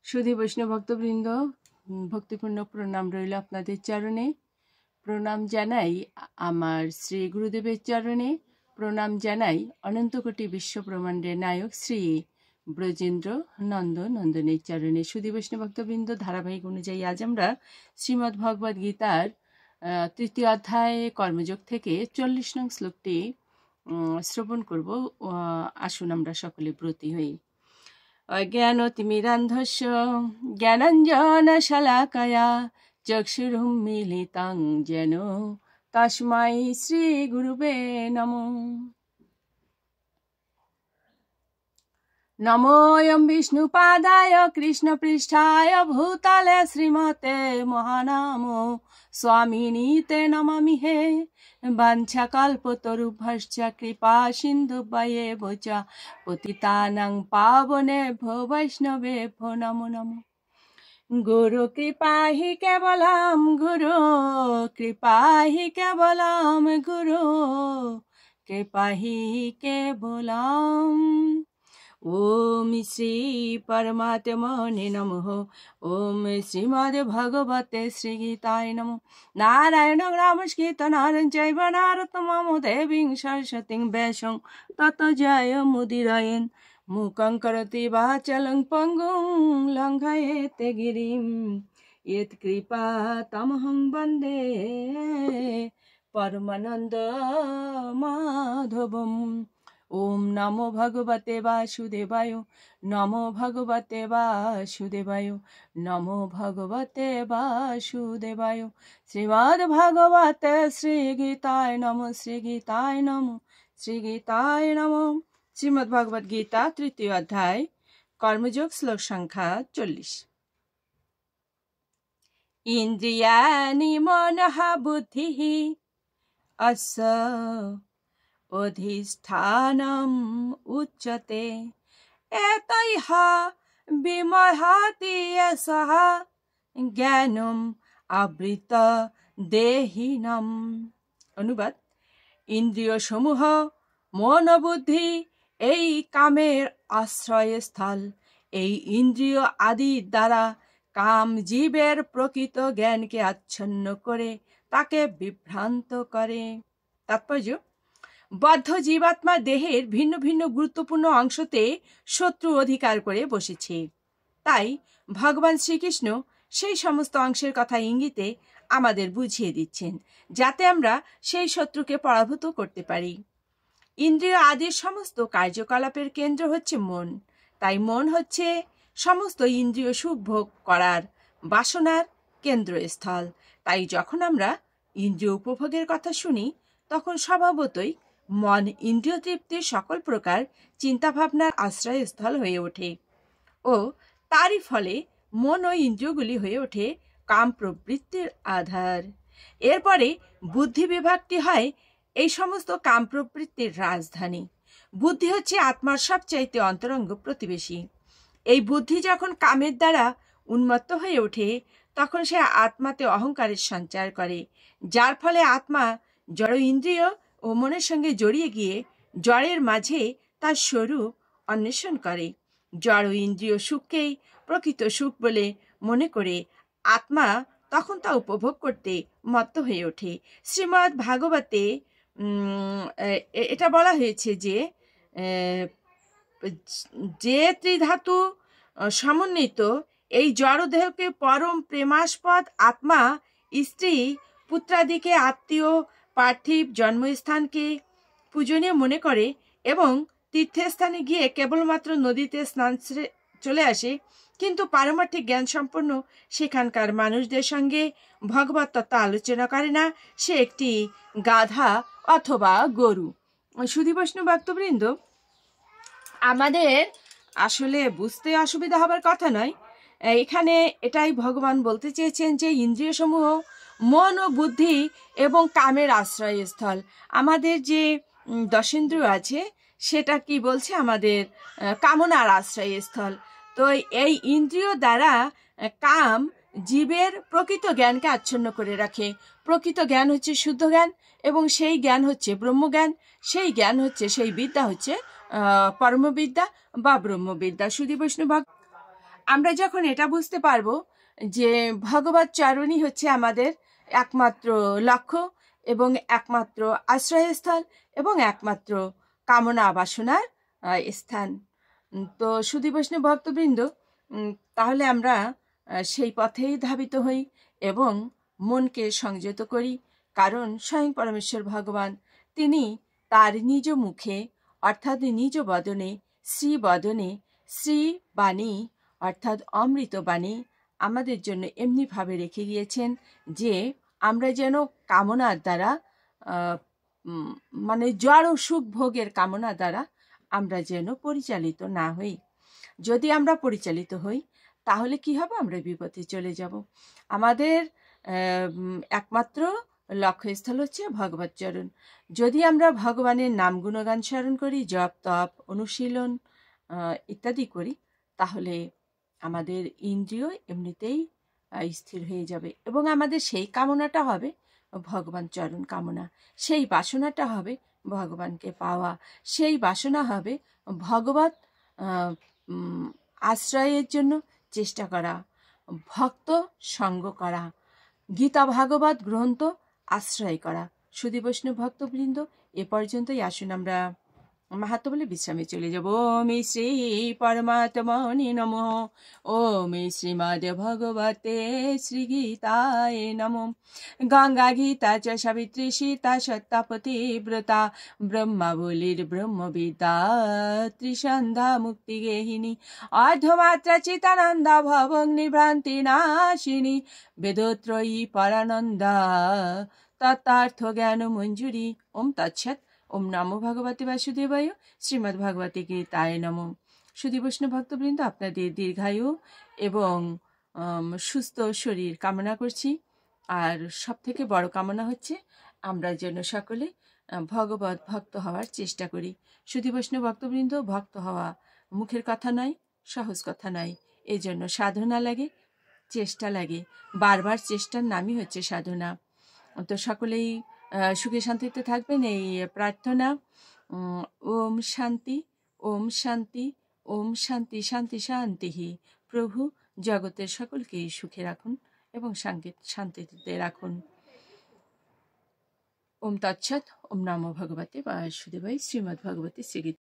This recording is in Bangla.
সুধী বৈষ্ণব ভক্তবৃন্দ, ভক্তিপূর্ণ প্রণাম রইল আপনাদের চরণে। প্রণাম জানাই আমার শ্রী গুরুদেবের চরণে। প্রণাম জানাই অনন্ত কোটি বিশ্ব ব্রহ্মাণ্ডের নায়ক শ্রী ব্রজেন্দ্র নন্দনের চরণে। সুধী বৈষ্ণব ভক্তবৃন্দ, ধারাবাহিক অনুযায়ী আজ আমরা শ্রীমদ্ ভগবদ গীতার তৃতীয় অধ্যায় কর্মযোগ থেকে 40 নং শ্লোকটি শ্রবণ করব। আসুন আমরা সকলে ব্রতী হই। অজ্ঞানতিমিরান্ধস্য জ্ঞানাঞ্জনশলাকয়া চক্ষুরুন্মীলিतं যেন তস্मै শ্রীগুরুবে নমঃ। নমোऽয়ং বিষ্ণুপাদায় কৃষ্ণপৃষ্ঠায় ভূতলে শ্রীমতে মহানামো স্বামিনীতে নমামি হে। বাঞ্ছাকল্পতরুভ্যশ্চ কৃপা সিন্ধুভ্যেব চ পতিতানাং পাবনেভ্যো বৈষ্ণবেভ্যো নমো নমঃ। গুরু কৃপা হি কেবলম গুরু কৃপা হি কেবলম গুরু কৃপা হি কেবলম। ওম শ্রী পরমাত্মনে নমঃ। ওম শ্রীমদ্ ভগবতে শ্রীগীতায় নমঃ। নারায়ণ নমস্কৃত্য নরং চৈব নরোত্তমং দেবীং সরস্বতীং ব্যাসং ততো জয়মুদীরয়েন। মূকং করোতি বাচালং পঙ্গুং লঙ্ঘয়েতে গিরিম ইয়ৎকৃপা তমহং বন্দে পরমানন্দ মাধবম। ওম নমো ভগবতে বাসুদেবায়। নমো ভগবতে বাসুদেবায়। নমো ভগবতে বাসুদেবায়। শ্রীমদ্ ভগবতে শ্রীগীতায় নমঃ। শ্রীগীতায় নমঃ। শ্রীগীতায় নমঃ। শ্রীমদ্ ভগবদ গীতা তৃতীয় অধ্যায় কর্মযোগ, শ্লোক সংখ্যা 40। ইন্দ্রিয়াণি মনঃ বুদ্ধিঃ অস্য অধিষ্ঠানম উচ্যতে এতৈঃ বিমোহতি যশঃ জ্ঞানম আবৃত দেহিনম। অনুবাদ: ইন্দ্রিয় সমূহ মন বুদ্ধি এই কামের আশ্রয়স্থল। এই ইন্দ্রিয় আদির দ্বারা কাম জীবের প্রকৃত জ্ঞানকে আচ্ছন্ন করে তাকে বিভ্রান্ত করে। তাৎপর্য: বদ্ধ জীবাত্মা দেহের ভিন্ন ভিন্ন গুরুত্বপূর্ণ অংশতে শত্রু অধিকার করে বসেছে। তাই ভগবান শ্রীকৃষ্ণ সেই সমস্ত অংশের কথা ইঙ্গিতে আমাদের বুঝিয়ে দিচ্ছেন, যাতে আমরা সেই শত্রুকে পরাভূত করতে পারি। ইন্দ্রিয় আদির সমস্ত কার্যকলাপের কেন্দ্র হচ্ছে মন। তাই মন হচ্ছে সমস্ত ইন্দ্রিয় সুখ ভোগ করার বাসনার কেন্দ্রস্থল। তাই যখন আমরা ইন্দ্রিয় উপভোগের কথা শুনি, তখন স্বভাবতই মন ইন্দ্রিয় তৃপ্তির সকল প্রকার চিন্তাভাবনার আশ্রয়স্থল হয়ে ওঠে ও তারই ফলে মন ও ইন্দ্রিয়গুলি হয়ে ওঠে কাম প্রবৃত্তির আধার। এরপরে বুদ্ধি বিভাগটি হয় এই সমস্ত কাম প্রবৃত্তির রাজধানী। বুদ্ধি হচ্ছে আত্মার সবচাইতে অন্তরঙ্গ প্রতিবেশী। এই বুদ্ধি যখন কামের দ্বারা উন্মত্ত হয়ে ওঠে, তখন সে আত্মাতে অহংকারের সঞ্চার করে, যার ফলে আত্মা জড় ইন্দ্রিয় ও মনের সঙ্গে জড়িয়ে গিয়ে জড়ের মাঝে তার স্বরূপ অন্বেষণ করে। জড় ইন্দ্রিয় সুখকেই প্রকৃত সুখ বলে মনে করে আত্মা তখন তা উপভোগ করতে মত্ত হয়ে ওঠে। শ্রীমদ্ ভাগবতে এটা বলা হয়েছে যে যে ত্রিধাতু সমন্বিত এই জড়দেহকে পরম প্রেমাস্পদ আত্মা স্ত্রী পুত্রাদিকে আত্মীয় পার্থিব জন্মস্থানকে পূজনীয় মনে করে এবং তীর্থস্থানে গিয়ে কেবলমাত্র নদীতে স্নান চলে আসে, কিন্তু পারমার্থিক জ্ঞান সম্পন্ন সেখানকার মানুষদের সঙ্গে ভগবত তত্ত্ব আলোচনা করে না, সে একটি গাধা অথবা গরু। সুধী বৈষ্ণব ভক্তবৃন্দ, আমাদের আসলে বুঝতে অসুবিধা হবার কথা নয়। এখানে এটাই ভগবান বলতে চেয়েছেন যে ইন্দ্রিয় সমূহ মন ও বুদ্ধি এবং কামের আশ্রয়স্থল। আমাদের যে দশেন্দ্রিয় আছে সেটা কি বলছে? আমাদের কামনার আশ্রয়স্থল। তো এই ইন্দ্রিয় দ্বারা কাম জীবের প্রকৃত জ্ঞানকে আচ্ছন্ন করে রাখে। প্রকৃত জ্ঞান হচ্ছে শুদ্ধ জ্ঞান এবং সেই জ্ঞান হচ্ছে ব্রহ্মজ্ঞান। সেই জ্ঞান হচ্ছে, সেই বিদ্যা হচ্ছে পরমবিদ্যা বা ব্রহ্মবিদ্যা। সুধী বৈষ্ণব, আমরা যখন এটা বুঝতে পারবো যে ভগবত চরণই হচ্ছে আমাদের একমাত্র লক্ষ্য এবং একমাত্র আশ্রয়স্থল এবং একমাত্র কামনা বাসনার স্থান। তো সুধী বৈষ্ণব ভক্তবৃন্দ, তাহলে আমরা সেই পথেই ধাবিত হই এবং মনকে সংযত করি, কারণ স্বয়ং পরমেশ্বর ভগবান তিনি তার নিজ মুখে অর্থাৎ নিজ বদনে শ্রী বাণী অর্থাৎ অমৃত বাণী আমাদের জন্য এমনিভাবে রেখে গিয়েছেন যে আমরা যেন কামনার দ্বারা মানে জড় সুখ ভোগের কামনা দ্বারা আমরা যেন পরিচালিত না হই। যদি আমরা পরিচালিত হই তাহলে কি হবে? আমরা বিপথে চলে যাব। আমাদের একমাত্র লক্ষ্যস্থল হচ্ছে ভগবত চরণ। যদি আমরা ভগবানের নাম গুণগান স্মরণ করি, জপ তপ অনুশীলন ইত্যাদি করি, তাহলে আমাদের ইন্দ্রিয় এমনিতেই স্থির হয়ে যাবে এবং আমাদের সেই কামনাটা হবে ভগবান চরণ কামনা, সেই বাসনাটা হবে ভগবানকে পাওয়া, সেই বাসনা হবে ভগবত আশ্রয়ের জন্য চেষ্টা করা, ভক্ত সঙ্গ করা, গীতা ভাগবত গ্রন্থ আশ্রয় করা। সুধী বৈষ্ণব ভক্তবৃন্দ, এ পর্যন্তই। আসুন আমরা মাহাত্ম্য বলে বিশ্রামে চলে যাব। ওম শ্রী পরমাত্মনে নমঃ। ওম শ্রীমদ ভগবতে শ্রী গীতায় নমঃ। গঙ্গা গীতা চ সাবিত্রী সীতা সত্তা পতিব্রতা ব্রহ্মাবলীর ব্রহ্মবিদ্যা ত্রিসন্ধ্যা মুক্তি গেহিনী অর্ধমাত্রা চিতানন্দা ভবগ্নিভ্রান্তি নাশিনী বেদত্রয়ী পরানন্দা তত্ত্বার্থ জ্ঞান মঞ্জুরি। ওম তৎসৎ। ওম নমো ভগবতে বাসুদেবায়। শ্রীমদ্ ভগবতে গীতায় নমঃ। সুধী বৈষ্ণব ভক্তবৃন্দ, আপনাদের দীর্ঘায়ু এবং সুস্থ শরীর কামনা করছি। আর সব থেকে বড় কামনা হচ্ছে আমরা যেন সকলে ভগবত ভক্ত হওয়ার চেষ্টা করি। সুধী বৈষ্ণব ভক্তবৃন্দ, ভক্ত হওয়া মুখের কথা নয়, সহজ কথা নয়। এই জন্য সাধনা লাগে, চেষ্টা লাগে। বারবার চেষ্টার নামই হচ্ছে সাধনা। তো সকলেই সুখে শান্তিতে থাকবেন এই প্রার্থনা। ওম শান্তি, ওম শান্তি, ওম শান্তি শান্তি শান্তি। প্রভু জগতের সকলকেই সুখে রাখুন এবং শান্তিতে রাখুন। ওম তৎসৎ। ওম নমো ভগবতে বাসুদেবায়। শ্রীমদ্ ভগবতে শ্রী গীতা।